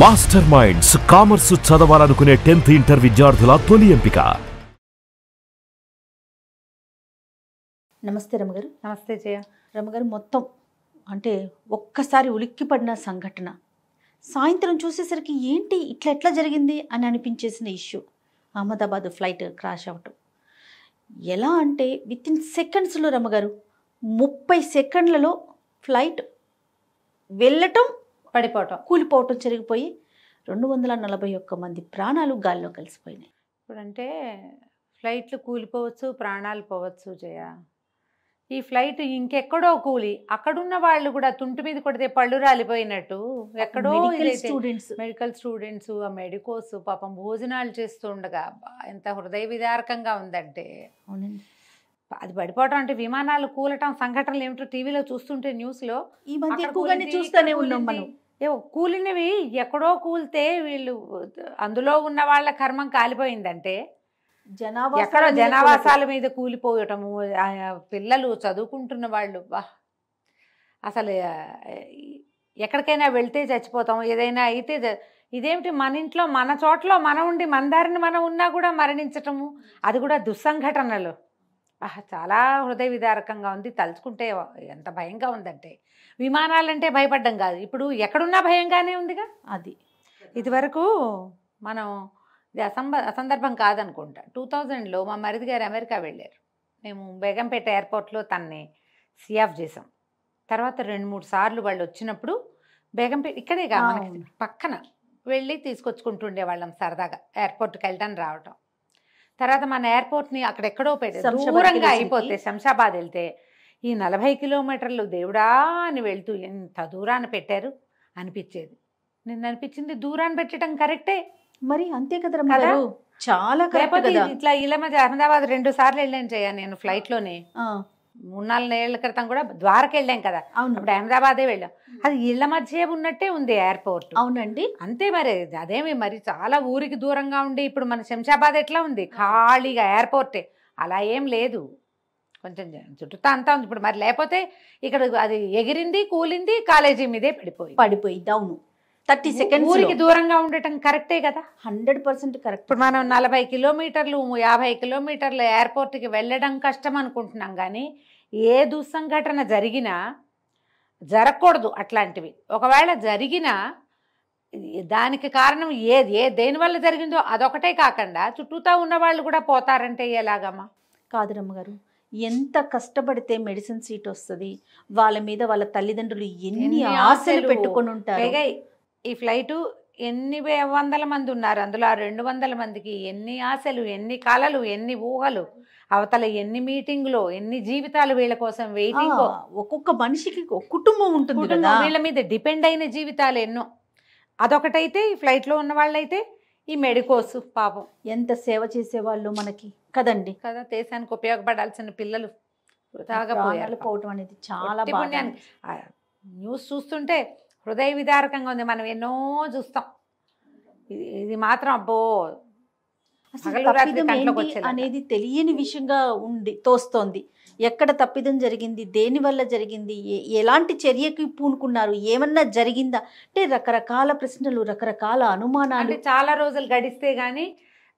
Master minds commerce చదవాలనుకునే 10th inter విద్యార్థుల తొలి ఎంపిక. నమస్తే రమగారు. నమస్తే జయ. రమగారు, మొత్తం అంటే ఒక్కసారి ఉలిక్కిపడిన సంఘటన, సాయంత్రం చూసేసరికి ఏంటి ఇట్లా జరిగింది అని అనిపించేసిన ఇష్యూ, అహ్మదాబాద్ ఫ్లైట్ క్రాష్ అవ్వటం. ఎలా అంటే వితిన్ సెకండ్స్లో రమగారు, 30 సెకండ్లలో ఫ్లైట్ వెళ్ళటం, పడిపోవటం, కూలిపోవటం జరిగిపోయి 241 మంది ప్రాణాలు గాల్లో కలిసిపోయినాయి. ఇప్పుడంటే ఫ్లైట్లు కూలిపోవచ్చు, ప్రాణాలు పోవచ్చు జయ. ఈ ఫ్లైట్ ఇంకెక్కడో కూలి అక్కడున్న వాళ్ళు కూడా తుంటి మీద కొడితే పళ్ళు రాలిపోయినట్టు ఎక్కడో మెడికల్ స్టూడెంట్స్ ఆ మెడికోస్ పాపం భోజనాలు చేస్తూ ఉండగా ఎంత హృదయ విదారకంగా ఉందంటే. అవునండి. అది పడిపోవటం అంటే విమానాలు కూలటం సంఘటనలు ఏమిటో టీవీలో చూస్తుంటే న్యూస్లో ఈ మధ్య ఎక్కువగానే చూస్తూనే ఉన్నాం మనం. కూలినవి ఎక్కడో కూలితే వీళ్ళు అందులో ఉన్న వాళ్ళ కర్మం కాలిపోయిందంటే ఎక్కడో జనావాసాల మీద కూలిపోయటము, పిల్లలు చదువుకుంటున్న వాళ్ళు అసలు ఎక్కడికైనా వెళ్తే చచ్చిపోతాం, ఏదైనా అయితే ఇదేమిటి మన ఇంట్లో మన చోట్ల మనం ఉండి మన దారిని మనం ఉన్నా కూడా మరణించటము, అది కూడా దుస్సంఘటనలు. చాలా హృదయ విదారకంగా ఉంది. తలుచుకుంటే ఎంత భయంగా ఉందంటే, విమానాలంటే భయపడ్డం కాదు, ఇప్పుడు ఎక్కడున్నా భయంగానే ఉందిగా. అది ఇదివరకు మనం ఇది అసందర్భం కాదనుకుంటా, 2000లో మా మరిది గారు అమెరికా వెళ్ళారు. మేము బేగంపేట ఎయిర్పోర్ట్లో తన్ని సీఆఫ్ చేసాం. తర్వాత 2-3 సార్లు వాళ్ళు వచ్చినప్పుడు బేగంపేట ఇక్కడేగా మనకి పక్కన వెళ్ళి తీసుకొచ్చుకుంటుండే వాళ్ళం సరదాగా, ఎయిర్పోర్ట్కి వెళ్ళటం రావటం. తర్వాత మన ఎయిర్పోర్ట్ని అక్కడెక్కడో దూరంగా అయిపోతే శంషాబాద్ వెళ్తే ఈ 40 కిలోమీటర్లు దేవుడా అని వెళ్తూ ఎంత దూరాన్ని పెట్టారు అనిపించేది. నిన్న అనిపించింది దూరాన్ని పెట్టడం కరెక్టే మరి, అంతే కదా, చాలా ఇట్లా ఇలా మధ్య అహ్మదాబాద్ 2 సార్లు వెళ్ళాను చేయ నేను ఫ్లైట్లోనే. 3-4 ఏళ్ల క్రితం కూడా ద్వారకా వెళ్ళాం కదా, ఇప్పుడు అహ్మదాబాదే వెళ్ళాం. అది ఇళ్ల మధ్య ఉన్నట్టే ఉంది ఎయిర్పోర్ట్. అవునండి, అంతే. మరి అదేమి మరి చాలా ఊరికి దూరంగా ఉండి ఇప్పుడు మన శంషాబాద్ ఎట్లా ఉంది ఖాళీగా ఎయిర్పోర్టే, అలా ఏం లేదు, కొంచెం చుట్టూ అంతా ఉంది. ఇప్పుడు మరి లేకపోతే ఇక్కడ అది ఎగిరింది కూలింది కాలేజీ మీదే పడిపోయింది. అవును, 30 సెకండ్స్ ఊరికి దూరంగా ఉండటం కరెక్టే కదా. 100% కరెక్ట్. ఇప్పుడు మనం 40 కిలోమీటర్లు 50 కిలోమీటర్ల ఎయిర్పోర్ట్కి వెళ్ళడం కష్టం అనుకుంటున్నాం, కానీ ఏ దుస్సంఘటన జరిగినా జరగకూడదు అట్లాంటివి. ఒకవేళ జరిగినా దానికి కారణం దేనివల్ల జరిగిందో అదొకటే కాకుండా చుట్టూతా ఉన్న వాళ్ళు కూడా పోతారంటే ఎలాగమ్మా? కాదు రమ్మగారు, ఎంత కష్టపడితే మెడిసిన్ సీట్ వస్తుంది, వాళ్ళ మీద వాళ్ళ తల్లిదండ్రులు ఎన్ని ఆశలు పెట్టుకొని ఉంటారు. ఈ ఫ్లైటు ఎన్ని వందల మంది ఉన్నారు, అందులో ఆ 200 మందికి ఎన్ని ఆశలు, ఎన్ని కలలు, ఎన్ని ఊహలు, అవతల ఎన్ని మీటింగ్లు, ఎన్ని జీవితాలు వీళ్ళ కోసం వెయిటింగ్. ఒక్కొక్క మనిషికి ఒక కుటుంబం ఉంటుంది కదా, వీళ్ళ మీద డిపెండ్ అయిన జీవితాలు ఎన్నో. అదొకటైతే ఈ ఫ్లైట్లో ఉన్న వాళ్ళైతే ఈ మెడికోస్ పాపం ఎంత సేవ చేసేవాళ్ళు మనకి కదండి కదా. దేశానికి ఉపయోగపడాల్సిన పిల్లలు పోవటం అనేది చాలా పుణ్యానికి. న్యూస్ చూస్తుంటే హృదయ విదారకంగా ఉంది. మనం ఎన్నో చూస్తాం, ఇది మాత్రం అబ్బో అనేది తెలియని విషయంగా తోస్తోంది. ఎక్కడ తప్పిదం జరిగింది, దేని వల్ల జరిగింది, ఎలాంటి చర్యకి పూనుకున్నారు, ఏమన్నా జరిగిందా అంటే రకరకాల ప్రశ్నలు, రకరకాల అనుమానాలు. చాలా రోజులు గడిస్తే గానీ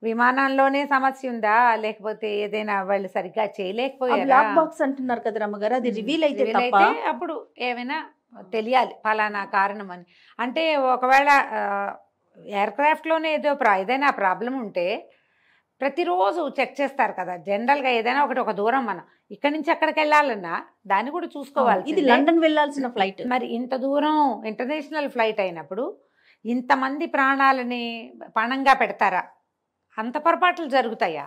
విమానంలోనే సమస్య ఉందా, లేకపోతే ఏదైనా వాళ్ళు సరిగ్గా చేయలేకపోయారా, బ్లాక్ బాక్స్ అంటున్నారు కదా రమ్మగారు, అది రివీల్ అయితే అప్పుడు ఏమైనా తెలియాలి ఫలానా కారణం అని. అంటే ఒకవేళ ఎయిర్క్రాఫ్ట్లోనే ఏదైనా ప్రాబ్లం ఉంటే ప్రతిరోజు చెక్ చేస్తారు కదా జనరల్గా. ఏదైనా ఒక దూరం మనం ఇక్కడి నుంచి ఎక్కడికి వెళ్ళాలన్నా దాన్ని కూడా చూసుకోవాలి. ఇది లండన్ వెళ్ళాల్సిన ఫ్లైట్, మరి ఇంత దూరం ఇంటర్నేషనల్ ఫ్లైట్ అయినప్పుడు ఇంతమంది ప్రాణాలని పణంగా పెడతారా? అంత పొరపాట్లు జరుగుతాయా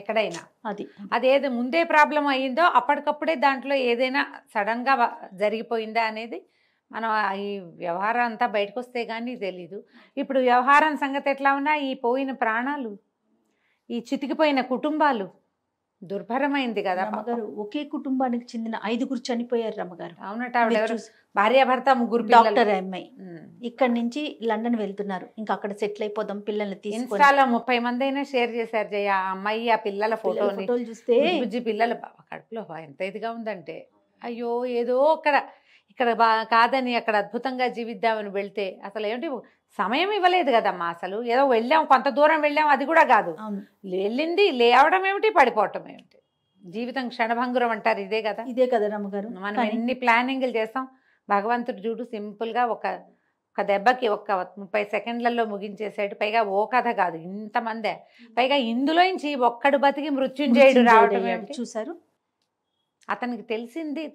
ఎక్కడైనా? అదేదో ముందే ప్రాబ్లం అయ్యిందో అప్పటికప్పుడే దాంట్లో ఏదైనా సడన్గా జరిగిపోయిందా అనేది మనం ఈ వ్యవహారం అంతా బయటకు వస్తే కానీ తెలీదు. ఇప్పుడు వ్యవహారం సంగతి ఎట్లా ఉన్నా ఈ పోయిన ప్రాణాలు, ఈ చితికిపోయిన కుటుంబాలు దుర్భరమైంది కదా రమ్మగారు. ఒకే కుటుంబానికి చెందిన 5 చనిపోయారు రమ్మగారు. అవునట, భార్యాభర్త 3 డాక్టర్ అమ్మాయి ఇక్కడ నుంచి లండన్ వెళ్తున్నారు, ఇంకా అక్కడ సెటిల్ అయిపోదాం పిల్లల్ని తీసుకొని. ఇన్స్టాలో 30 మంది అయినా షేర్ చేశారు జయ. ఆ అమ్మాయి ఆ పిల్లల ఫోటోలు చూస్తే పిల్లల కడుపులో ఎంత ఇదిగా ఉందంటే, అయ్యో ఏదో ఇక్కడ కాదని అక్కడ అద్భుతంగా జీవిద్దామని వెళ్తే అసలు ఏమిటి సమయం ఇవ్వలేదు కదమ్మా. అసలు ఏదో వెళ్ళాం, కొంత దూరం వెళ్ళాం, అది కూడా కాదు. వెళ్ళింది లేవడం ఏమిటి, పడిపోవటం ఏమిటి. జీవితం క్షణభంగురం అంటారు, ఇదే కదా. ఇదే కదా రమ్మగారు. మనం ఎన్ని ప్లానింగ్లు చేస్తాం. భగవంతుడు చూడు సింపుల్గా ఒక దెబ్బకి ఒక 30 సెకండ్లలో ముగించేసాడు. పైగా ఓ కథ కాదు, ఇంతమందే. పైగా ఇందులోంచి ఒక్కడు బతికి మృత్యుంజయుడు రావడం చూసారు. అతనికి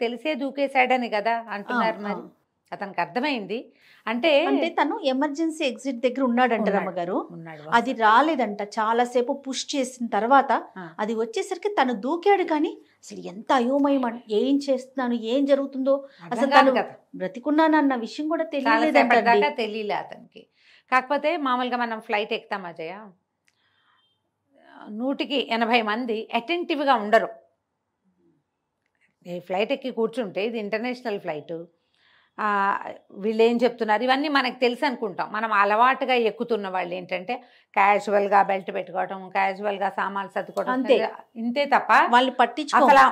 తెలిసే దూకేశాడని కదా అంటున్నారు. మరి అతనికి అర్థమైంది అంటే తను ఎమర్జెన్సీ ఎగ్జిట్ దగ్గర ఉన్నాడంట రమ్మగారు. అది రాలేదంట, చాలాసేపు పుష్ చేసిన తర్వాత అది వచ్చేసరికి తను దూకాడు. కానీ అసలు ఎంత అయోమయం, ఏం చేస్తున్నాను, ఏం జరుగుతుందో, అసలు తను బ్రతికున్నానన్న విషయం కూడా తెలియలే అతనికి. కాకపోతే మామూలుగా మనం ఫ్లైట్ ఎక్కుతాం అజయ, 180 మంది అటెంటివ్గా ఉండరు. ఈ ఫ్లైట్ ఎక్కి కూర్చుంటే, ఇది ఇంటర్నేషనల్ ఫ్లైట్, వీళ్ళు ఏం చెప్తున్నారు ఇవన్నీ మనకు తెలుసు అనుకుంటాం. మనం అలవాటుగా ఎక్కుతున్న వాళ్ళు ఏంటంటే క్యాజువల్గా బెల్ట్ పెట్టుకోవటం, క్యాజువల్గా సామాన్లు సర్దుకోవడం, ఇంతే తప్ప వాళ్ళు అసలు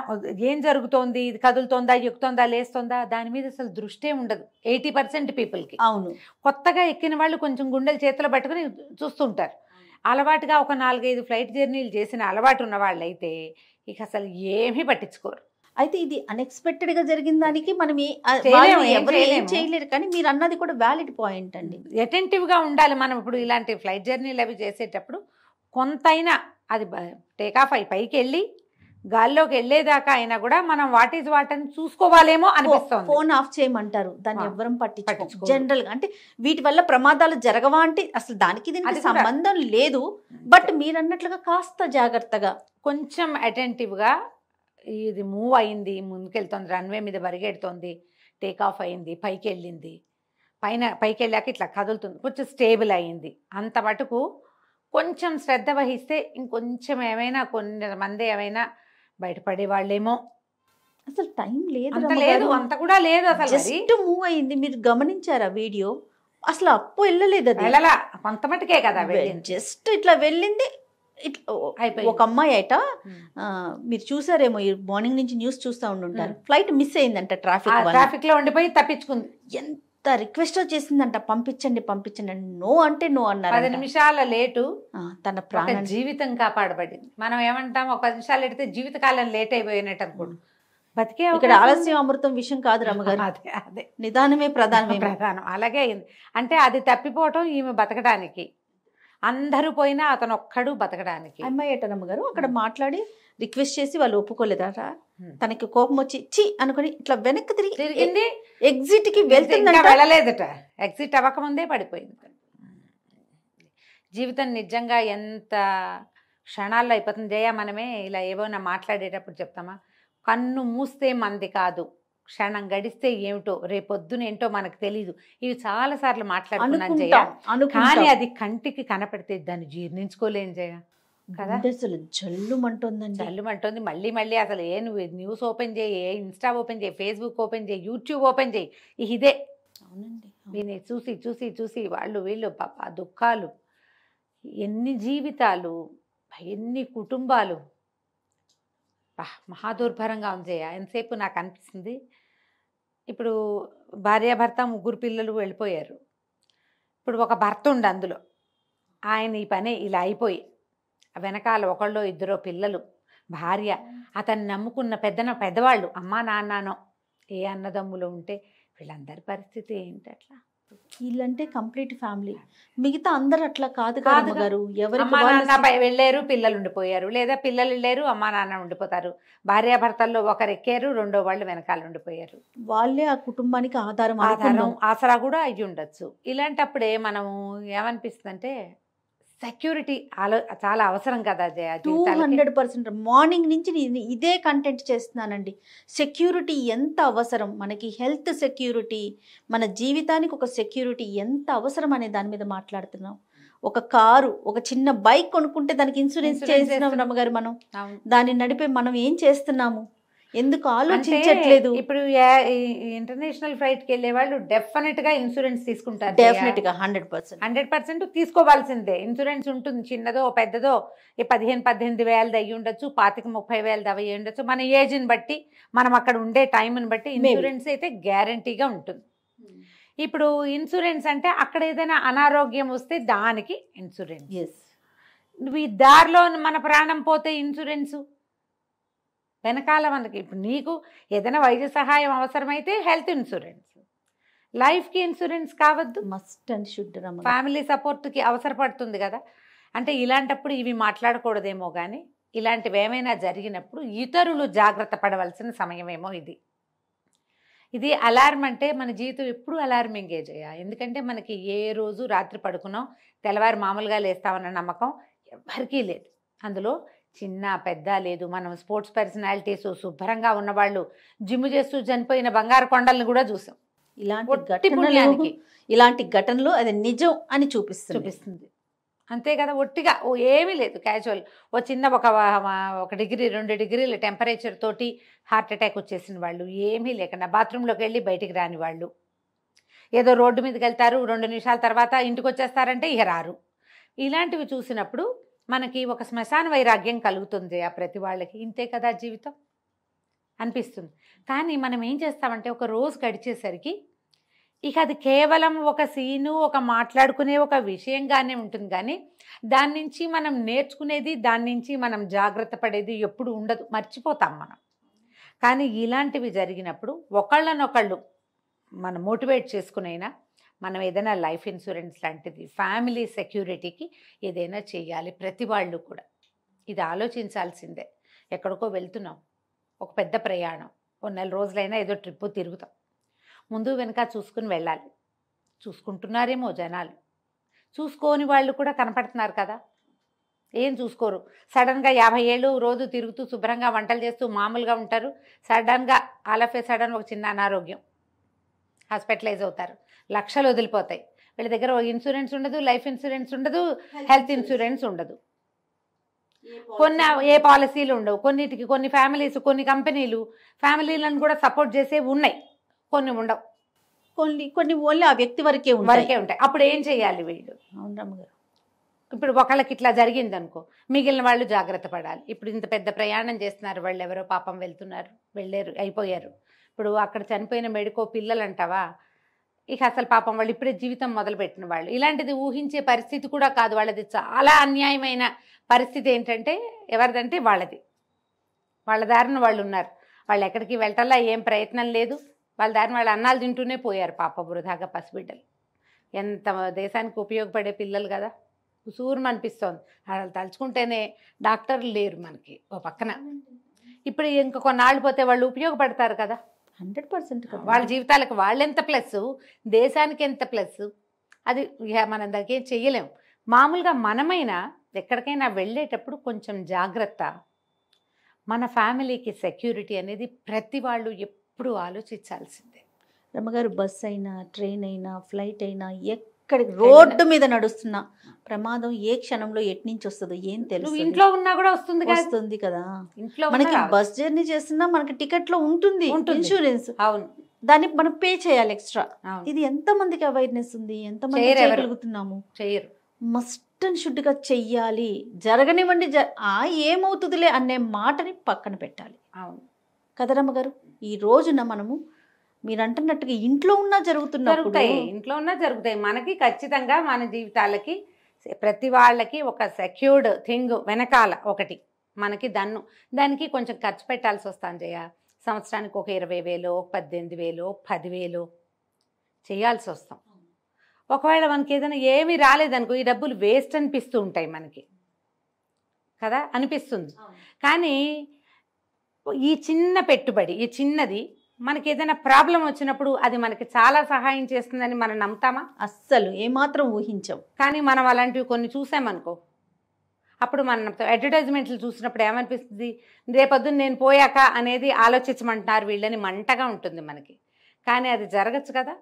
ఏం జరుగుతోంది, ఇది కదులుతోందా, ఎక్కుతోందా, లేస్తోందా, దాని మీద అసలు దృష్టే ఉండదు 80% పీపుల్కి. అవును, కొత్తగా ఎక్కిన వాళ్ళు కొంచెం గుండెలు చేతిలో పట్టుకుని చూస్తుంటారు. అలవాటుగా ఒక 4-5 ఫ్లైట్ జర్నీలు చేసిన అలవాటు ఉన్న వాళ్ళు అయితే ఇక అసలు ఏమీ పట్టించుకోరు. అయితే ఇది అన్ఎక్స్పెక్టెడ్ గా జరిగిన దానికి మనం ఏం చేయలేరు. కానీ మీరు అన్నది కూడా వ్యాలిడ్ పాయింట్ అండి. అటెంటివ్ గా ఉండాలి మనం. ఇప్పుడు ఇలాంటి ఫ్లైట్ జర్నీలు అవి చేసేటప్పుడు కొంతైనా అది టేకాఫ్ అయి పైకి వెళ్ళి గాల్లోకి వెళ్ళేదాకా అయినా కూడా మనం వాట్ ఈజ్ వాట్ అని చూసుకోవాలేమో అనిపిస్తుంది. ఫోన్ ఆఫ్ చేయమంటారు, దాన్ని ఎవ్వరం పట్టించుకో. జనరల్ గా అంటే వీటి వల్ల ప్రమాదాలు జరగవా అంటే అసలు దానికి దీనికి సంబంధం లేదు. బట్ మీరు అన్నట్లుగా కాస్త జాగ్రత్తగా, కొంచెం అటెంటివ్ గా, ఇది మూవ్ అయింది, ముందుకెళ్తుంది, రన్వే మీద పరిగెడుతోంది, టేక్ ఆఫ్ అయింది, పైకి వెళ్ళింది, పైకి వెళ్ళాక ఇట్లా కదులుతుంది, కొంచెం స్టేబుల్ అయ్యింది, అంత మటుకు కొంచెం శ్రద్ధ వహిస్తే ఇంకొంచెం ఏమైనా కొంతమంది ఏమైనా బయటపడే వాళ్ళేమో. అసలు టైం లేదు, అంత కూడా లేదు, అసలు జస్ట్ మూవ్ అయింది. మీరు గమనించారా వీడియో? అసలు అప్పు వెళ్ళలేదు, వెళ్ళలా, కొంత మటుకే కదా, జస్ట్ ఇట్లా వెళ్ళింది. ఒక అమ్మాయి అట, మీరు చూసారేమో, మార్నింగ్ నుంచి న్యూస్ చూస్తూ ఉండుంటారు, ఫ్లైట్ మిస్ అయిందంట, ట్రాఫిక్ లో ఉండిపోయి తప్పించుకుంది. ఎంత రిక్వెస్ట్ చేసిందంట, పంపించండి పంపించండి. నో అంటే నో అన్నారు. 10 నిమిషాల లేటు తన ప్రాణ జీవితం కాపాడబడింది. మనం ఏమంటాం, ఒక 10 నిమిషాలు ఎడితే జీవితకాలం లేట్ అయిపోయినట్టు అనుకోండి. బతికే ఇక్కడ ఆలస్యం అమృతం విషయం కాదు రమ్మగారు, అదే నిదానమే ప్రధానం. అలాగే అయింది. అంటే అది తప్పిపోవటం ఈమె బతకడానికి, అందరూ పోయినా అతను ఒక్కడు బతకడానికి. అమ్మాయి అమ్మగారు అక్కడ మాట్లాడి రిక్వెస్ట్ చేసి వాళ్ళు ఒప్పుకోలేదట. తనకి కోపం వచ్చి చి అనుకుని ఇట్లా వెనక్కి తిరిగింది, ఎగ్జిట్ కి వెళ్తుందంట, వెళ్ళలేదట, ఎగ్జిట్ అవ్వకముందే పడిపోయింది. జీవితం నిజంగా ఎంత క్షణాల్లో అయిపోతుంది. జయ, మనమే ఇలా ఏవైనా మాట్లాడేటప్పుడు చెప్తామా, కన్ను మూస్తే మంది కాదు, క్షణం గడిస్తే ఏమిటో, రేపొద్దున ఏంటో మనకు తెలీదు. ఇవి చాలా సార్లు మాట్లాడుకున్నాను జయ. కానీ అది కంటికి కనపడితే దాన్ని జీర్ణించుకోలేం జయ కదా. అసలు జల్లుమంటుందండి, జల్లుమంటుంది. మళ్ళీ మళ్ళీ అసలు నువ్వు న్యూస్ ఓపెన్ చేయి, ఇన్స్టా ఓపెన్ చేయి, ఫేస్బుక్ ఓపెన్ చేయి, యూట్యూబ్ ఓపెన్ చేయి, ఇదే. అవునండి, దీన్ని చూసి చూసి చూసి వీళ్ళు పాప దుఃఖాలు, ఎన్ని జీవితాలు, ఎన్ని కుటుంబాలు, మహాదుర్భరంగా ఉంది జయ. ఎంతసేపు నాకు అనిపిస్తుంది, ఇప్పుడు భార్యాభర్త 3 పిల్లలు వెళ్ళిపోయారు. ఇప్పుడు ఒక భర్త ఉండి అందులో ఆయన ఈ పని ఇలా అయిపోయి, వెనకాల 1-2 పిల్లలు, భార్య, అతన్ని నమ్ముకున్న పెద్దవాళ్ళు, అమ్మా నాన్ననో ఏ అన్నదమ్ములు ఉంటే వీళ్ళందరి పరిస్థితి ఏంటి? అట్లా వీళ్ళంటే కంప్లీట్ ఫ్యామిలీ, మిగతా అందరు అట్లా కాదు గారు. ఎవరు అమ్మా నాన్న వెళ్ళారు, పిల్లలు ఉండిపోయారు, లేదా పిల్లలు వెళ్ళారు, అమ్మా నాన్న ఉండిపోతారు, భార్యాభర్తల్లో ఒకరు ఎక్కారు, 2వ వాళ్ళు వెనకాల ఉండిపోయారు. వాళ్ళే ఆ కుటుంబానికి ఆధారం, ఆసరా కూడా అయ్యి ఉండొచ్చు. ఇలాంటప్పుడే మనము ఏమనిపిస్తుందంటే, సెక్యూరిటీ చాలా అవసరం కదా జయ. 200%. మార్నింగ్ నుంచి నేను ఇదే కంటెంట్ చేస్తున్నానండి. సెక్యూరిటీ ఎంత అవసరం మనకి, హెల్త్ సెక్యూరిటీ, మన జీవితానికి ఒక సెక్యూరిటీ ఎంత అవసరం అనే దాని మీద మాట్లాడుతున్నాం. ఒక కారు, ఒక చిన్న బైక్ కొనుక్కుంటే దానికి ఇన్సూరెన్స్ చేస్తున్నాం రమ్మగారు. మనం దాన్ని నడిపే మనం ఏం చేస్తున్నాము, ఎందుకు ఆలోచించట్లేదు? ఇప్పుడు ఇంటర్నేషనల్ ఫ్లైట్ కి వెళ్ళే వాళ్ళు డెఫినెట్ గా ఇన్సూరెన్స్ తీసుకుంటారు. డెఫినెట్ గా 100% తీసుకోవాల్సిందే. ఇన్సూరెన్స్ ఉంటుంది, చిన్నదో పెద్దదో, 15-18 వేలది అయ్యి ఉండొచ్చు, 25-30 వేలది అవి ఉండొచ్చు. మన ఏజ్ని బట్టి, మనం అక్కడ ఉండే టైంని బట్టి ఇన్సూరెన్స్ అయితే గ్యారంటీగా ఉంటుంది. ఇప్పుడు ఇన్సూరెన్స్ అంటే అక్కడ ఏదైనా అనారోగ్యం వస్తే దానికి ఇన్సూరెన్స్. ఎస్, నువ్వు ఈ దారిలో మన ప్రాణం పోతే ఇన్సూరెన్సు వెనకాల మనకి. ఇప్పుడు నీకు ఏదైనా వైద్య సహాయం అవసరమైతే హెల్త్ ఇన్సూరెన్స్, లైఫ్కి ఇన్సూరెన్స్ కావద్దు, మస్ట్ అండ్ షుడ్ రమ్మ. ఫ్యామిలీ సపోర్ట్కి అవసరపడుతుంది కదా. అంటే ఇలాంటప్పుడు ఇవి మాట్లాడకూడదేమో కానీ ఇలాంటివి ఏమైనా జరిగినప్పుడు ఇతరులు జాగ్రత్త పడవలసిన సమయమేమో ఇది. ఇది అలారం అంటే మన జీవితం ఎప్పుడు అలారం ఎంగేజ్ అయ్యా. ఎందుకంటే మనకి ఏ రోజు రాత్రి పడుకున్నాం తెల్లవారు మామూలుగా లేస్తామన్న నమ్మకం ఎవరికీ లేదు. అందులో చిన్న పెద్ద లేదు. మనం స్పోర్ట్స్ పర్సనాలిటీస్ శుభ్రంగా ఉన్నవాళ్ళు జిమ్ చేస్తూ చనిపోయిన బంగారు కొండల్ని కూడా చూసాం. ఇలాంటి ఘటనలు అది నిజం అని చూపిస్తుంది. అంతే కదా, ఒట్టిగా ఏమీ లేదు, క్యాజువల్ ఓ చిన్న ఒక డిగ్రీ 2 డిగ్రీల టెంపరేచర్ తోటి హార్ట్ అటాక్ వచ్చేసిన వాళ్ళు, ఏమీ లేకుండా బాత్రూంలోకి వెళ్ళి బయటికి రాని వాళ్ళు, ఏదో రోడ్డు మీదకి వెళ్తారు 2 నిమిషాల తర్వాత ఇంటికి వచ్చేస్తారంటే ఇక రారు. ఇలాంటివి చూసినప్పుడు మనకి ఒక శ్మశాన వైరాగ్యం కలుగుతుంది. ఆ ప్రతి వాళ్ళకి ఇంతే కదా జీవితం అనిపిస్తుంది. కానీ మనం ఏం చేస్తామంటే ఒక రోజు గడిచేసరికి ఇక అది కేవలం ఒక సీను, ఒక మాట్లాడుకునే ఒక విషయంగానే ఉంటుంది. కానీ దాని నుంచి మనం నేర్చుకునేది, దాని నుంచి మనం జాగ్రత్త పడేది ఎప్పుడు ఉండదు, మర్చిపోతాం మనం. కానీ ఇలాంటివి జరిగినప్పుడు ఒకళ్ళనొకళ్ళు మనం మోటివేట్ చేసుకునైనా మనం ఏదైనా లైఫ్ ఇన్సూరెన్స్ లాంటిది, ఫ్యామిలీ సెక్యూరిటీకి ఏదైనా చేయాలి. ప్రతి వాళ్ళు కూడా ఇది ఆలోచించాల్సిందే. ఎక్కడికో వెళ్తున్నాం, ఒక పెద్ద ప్రయాణం, ఓ 4 రోజులైనా ఏదో ట్రిప్పు తిరుగుతాం, ముందు వెనక చూసుకుని వెళ్ళాలి. చూసుకుంటున్నారేమో జనాలు, చూసుకోని వాళ్ళు కూడా కనపడుతున్నారు కదా, ఏం చూసుకోరు. సడన్గా 50 ఏళ్ళు రోజు తిరుగుతూ శుభ్రంగా వంటలు చేస్తూ మామూలుగా ఉంటారు. సడన్గా ఆల్ ఆఫ్ ఏ సడన్ ఒక చిన్న అనారోగ్యం, హాస్పిటలైజ్ అవుతారు, లక్షలు వదిలిపోతాయి. వీళ్ళ దగ్గర ఇన్సూరెన్స్ ఉండదు, లైఫ్ ఇన్సూరెన్స్ ఉండదు, హెల్త్ ఇన్సూరెన్స్ ఉండదు, ఏ పాలసీలు ఉండవు. కొన్నిటికి కొన్ని ఫ్యామిలీస్, కొన్ని కంపెనీలు ఫ్యామిలీలను కూడా సపోర్ట్ చేసేవి ఉన్నాయి, కొన్ని ఉండవు. కొన్ని ఓన్లీ ఆ వ్యక్తి వరకే ఉంటాయి. అప్పుడు ఏం చేయాలి వీళ్ళు? ఇప్పుడు ఒకళ్ళకి ఇట్లా జరిగింది అనుకో, మిగిలిన వాళ్ళు జాగ్రత్త పడాలి. ఇప్పుడు ఇంత పెద్ద ప్రయాణం చేస్తున్నారు వాళ్ళు, ఎవరో పాపం వెళ్తున్నారు, వెళ్ళారు, అయిపోయారు. ఇప్పుడు అక్కడ చనిపోయిన మెడికో పిల్లలు అంటావా, ఇక అసలు పాపం వాళ్ళు ఇప్పుడే జీవితం మొదలుపెట్టిన వాళ్ళు. ఇలాంటిది ఊహించే పరిస్థితి కూడా కాదు వాళ్ళది. చాలా అన్యాయమైన పరిస్థితి ఏంటంటే ఎవరిదంటే వాళ్ళది. వాళ్ళ దారిన వాళ్ళు ఉన్నారు, వాళ్ళు ఎక్కడికి వెళ్ళటల్లా, ఏం ప్రయత్నం లేదు, వాళ్ళ దారిన వాళ్ళు అన్నాలు తింటూనే పోయారు పాప వృధాగా పసిబిడ్డలు. ఎంత దేశానికి ఉపయోగపడే పిల్లలు కదా, ఉసూరుమ అనిపిస్తోంది. వాళ్ళు తలుచుకుంటేనే డాక్టర్లు లేరు మనకి ఓ పక్కన. ఇప్పుడు ఇంక కొన్నాళ్ళు పోతే వాళ్ళు ఉపయోగపడతారు కదా, 100%. వాళ్ళ జీవితాలకు వాళ్ళెంత ప్లస్, దేశానికి ఎంత ప్లస్, అది మనం దగ్గర చెయ్యలేం. మామూలుగా మనమైనా ఎక్కడికైనా వెళ్ళేటప్పుడు కొంచెం జాగ్రత్త. మన ఫ్యామిలీకి సెక్యూరిటీ అనేది ప్రతి వాళ్ళు ఎప్పుడు ఆలోచించాల్సిందే. రమ్మగారు, బస్ అయినా, ట్రైన్ అయినా, ఫ్లైట్ అయినా, ఎక్కడికి రోడ్డు మీద నడుస్తున్నా ప్రమాదం ఏ క్షణంలో ఎటు నుంచి వస్తుందో ఏం తెలుసు. ఇంట్లో ఉన్నా కూడా వస్తుంది కదా. ఇంట్లో మనకి బస్ జర్నీ చేస్తున్నా మనకి టికెట్ లో ఉంటుంది ఇన్సూరెన్స్. అవును, దానికి మనం పే చేయాలి ఎక్స్ట్రా. ఇది ఎంత మందికి అవేర్నెస్ ఉంది, ఎంత మంది చేయగలుగుతున్నాము? చేయరు. మస్ట్ అండ్ షుడ్ గా చెయ్యాలి. జరగనివ్వండి, ఏమవుతుందిలే అనే మాటని పక్కన పెట్టాలి. అవును కదరమ్మ గారు, ఈ రోజున మనము మీరు అంటున్నట్టుగా ఇంట్లో ఉన్నా జరుగుతాయి, ఇంట్లో ఉన్నా జరుగుతాయి. మనకి ఖచ్చితంగా మన జీవితాలకి ప్రతి వాళ్ళకి ఒక సెక్యూర్డ్ థింగ్ వెనకాల ఒకటి మనకి దానికి కొంచెం ఖర్చు పెట్టాల్సి వస్తాను జయ. సంవత్సరానికి ఒక 20,000, 18,000, 10,000 చేయాల్సి వస్తాం. ఒకవేళ మనకి ఏదైనా ఏమీ రాలేదనుకో, ఈ డబ్బులు వేస్ట్ అనిపిస్తూ ఉంటాయి మనకి కదా, అనిపిస్తుంది. కానీ ఈ చిన్న పెట్టుబడి, ఈ చిన్నది మనకి ఏదైనా ప్రాబ్లం వచ్చినప్పుడు అది మనకి చాలా సహాయం చేస్తుందని మనం నమ్ముతామా? అస్సలు ఏమాత్రం ఊహించాం. కానీ మనం అలాంటివి కొన్ని చూసామనుకో, అప్పుడు మనం అడ్వర్టైజ్మెంట్లు చూసినప్పుడు ఏమనిపిస్తుంది, రేపొద్దున నేను పోయాక అనేది ఆలోచించమంటున్నారు వీళ్ళని, మంటగా ఉంటుంది మనకి. కానీ అది జరగచ్చు కదా.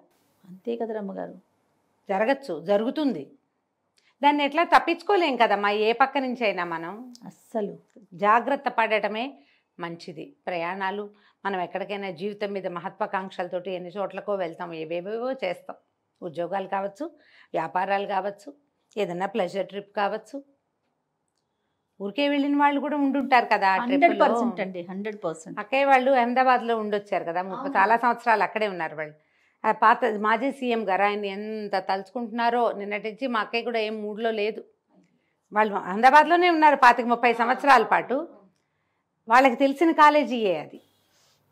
అంతే కదా రమ్మగారు, జరగచ్చు, జరుగుతుంది. దాన్ని ఎట్లా తప్పించుకోలేం కదమ్మా ఏ పక్క నుంచి అయినా. మనం అస్సలు జాగ్రత్త పడటమే మంచిది. ప్రయాణాలు మనం ఎక్కడికైనా జీవితం మీద మహత్వాకాంక్షలతోటి ఎన్ని చోట్లకో వెళ్తాం, ఏవేవేవో చేస్తాం. ఉద్యోగాలు కావచ్చు, వ్యాపారాలు కావచ్చు, ఏదైనా ప్లెజర్ ట్రిప్ కావచ్చు. ఊరికే వెళ్ళిన వాళ్ళు కూడా ఉండుంటారు కదా. 100% అండి, 100%. అక్కయ్య వాళ్ళు అహ్మదాబాద్లో ఉండొచ్చారు కదా, చాలా సంవత్సరాలు అక్కడే ఉన్నారు వాళ్ళు. ఆ పాత మాజీ సీఎం గారు ఆయన ఎంత తలుచుకుంటున్నారో. నిన్నటి నుంచి మా అక్కయ్య కూడా ఏం మూడ్లో లేదు. వాళ్ళు అహ్మదాబాద్లోనే ఉన్నారు 25-30 సంవత్సరాల పాటు. వాళ్ళకి తెలిసిన కాలేజీయే అది.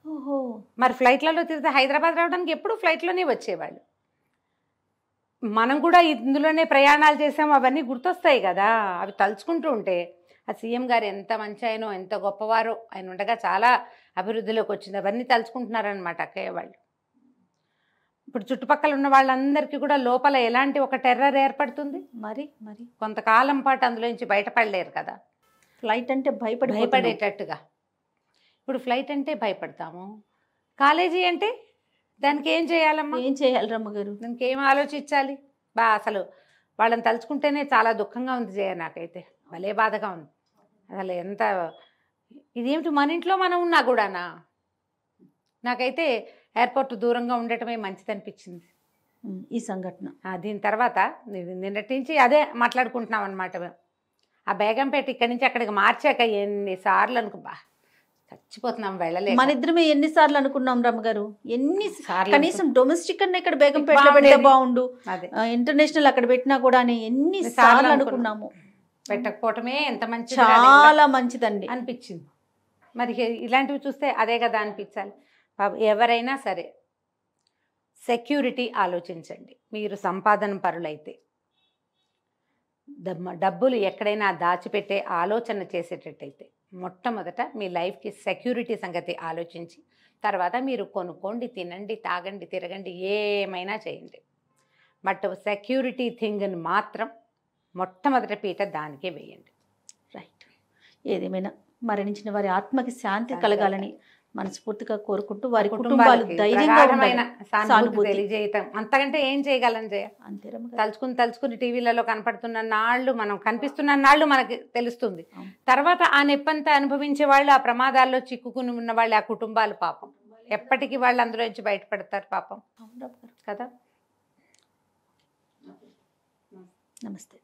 ఓహో. మరి ఫ్లైట్లలో తిరిగితే హైదరాబాద్ రావడానికి ఎప్పుడు ఫ్లైట్లోనే వచ్చేవాళ్ళు. మనం కూడా ఇందులోనే ప్రయాణాలు చేసాము, అవన్నీ గుర్తొస్తాయి కదా. అవి తలుచుకుంటూ ఉంటే ఆ సీఎం గారు ఎంత మంచి ఆయనో, ఎంత గొప్పవారో, ఆయన ఉండగా చాలా అభివృద్ధిలోకి వచ్చింది. అవన్నీ తలుచుకుంటున్నారనమాట అక్కయ్య వాళ్ళు. ఇప్పుడు చుట్టుపక్కల ఉన్న వాళ్ళందరికీ కూడా లోపల ఎలాంటి ఒక టెర్రర్ ఏర్పడుతుంది. మరి మరి కొంతకాలం పాటు అందులో నుంచి బయటపడలేరు కదా. ఫ్లైట్ అంటే భయపడేటట్టుగా. ఇప్పుడు ఫ్లైట్ అంటే భయపడతాము, కాలేజీ అంటే దానికి ఏం చేయాలమ్మా? ఏం చేయాలి రమ్మగారు? దానికి ఏం ఆలోచించాలి? అసలు వాళ్ళని తలుచుకుంటేనే చాలా దుఃఖంగా ఉంది జయ. నాకైతే భలే బాధగా ఉంది. అసలు ఎంత ఇదేమిటి, మన ఇంట్లో మనం ఉన్నా కూడానా? నాకైతే ఎయిర్పోర్ట్ దూరంగా ఉండటమే మంచిది అనిపించింది ఈ సంఘటన. దీని తర్వాత నిన్నటి నుంచి అదే మాట్లాడుకుంటున్నాం అనమాట మేము. ఆ బేగంపేట ఇక్కడి నుంచి అక్కడికి మార్చాక ఎన్నిసార్లు చచ్చిపోతున్నాం వెళ్ళలేదు. మన ఇద్దరమే ఎన్నిసార్లు అనుకున్నాం రమ్మగారు, ఎన్నిసార్లు. కనీసం డొమెస్టిక్ అన్న ఇక్కడ బేగంపేటలో పెడితే బాగుండు, ఇంటర్నేషనల్ అక్కడ పెట్టినా కూడా ఎన్నిసార్లు అనుకున్నాము. పెట్టకపోవటమే ఎంత మంచి, చాలా మంచిదండి అనిపించింది. మరి ఇలాంటివి చూస్తే అదే కదా అనిపించాలి. ఎవరైనా సరే సెక్యూరిటీ ఆలోచించండి. మీరు సంపాదన పరులైతే డబ్బులు ఎక్కడైనా దాచిపెట్టే ఆలోచన చేసేటట్టయితే మొట్టమొదట మీ లైఫ్కి సెక్యూరిటీ సంగతి ఆలోచించి తర్వాత మీరు కొనుక్కోండి, తినండి, తాగండి, తిరగండి, ఏమైనా చేయండి. బట్ సెక్యూరిటీ థింగ్ని మాత్రం మొట్టమొదట పీట దానికే వేయండి. రైట్. ఏదేమైనా మరణించిన వారి ఆత్మకి శాంతి కలగాలని మనస్ఫూర్తిగా కోరుకుంటూ వారి కుటుంబాలు ధైర్యంగా తెలియజేయటం అంతకంటే ఏం చేయగలం జయ? అంతే. తలుచుకుని టీవీలలో కనపడుతున్న నాళ్ళు, మనం కనిపిస్తున్న నాళ్ళు మనకి తెలుస్తుంది. తర్వాత ఆ నొప్పంతా అనుభవించే వాళ్ళు, ఆ ప్రమాదాల్లో చిక్కుకుని ఉన్న వాళ్ళు, ఆ కుటుంబాలు పాపం ఎప్పటికీ వాళ్ళు అందులో నుంచి బయటపడతారు పాపం కదా. నమస్తే.